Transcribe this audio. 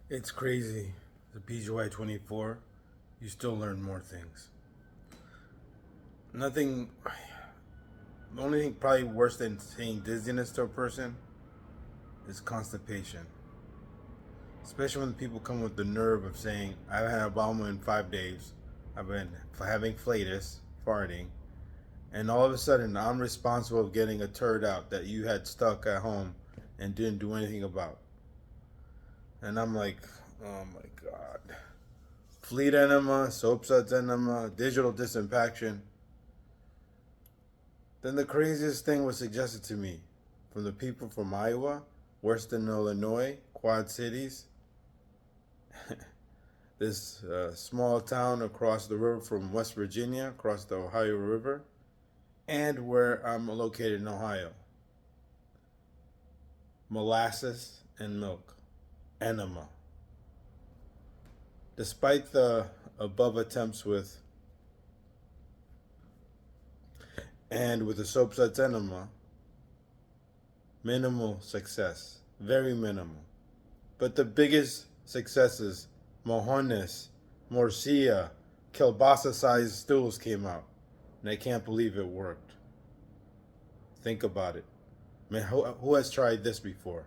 It's crazy. The PGY 24, you still learn more things. Nothing, the only thing probably worse than saying dizziness to a person is constipation. Especially when people come with the nerve of saying, I've had a bowel movement in 5 days, I've been having flatus, farting, and all of a sudden I'm responsible of getting a turd out that you had stuck at home and didn't do anything about. And I'm like, oh my God. Fleet enema, soap suds enema, digital disimpaction. Then the craziest thing was suggested to me from the people from Iowa, Western Illinois, Quad Cities, this small town across the river from West Virginia, across the Ohio River, and where I'm located in Ohio. Molasses and Milk, enema. Despite the above attempts with the soap suds enema, minimal success, very minimal. But the biggest successes, mojones, morcilla, kielbasa-sized stools came out. And I can't believe it worked. Think about it. Man, who has tried this before?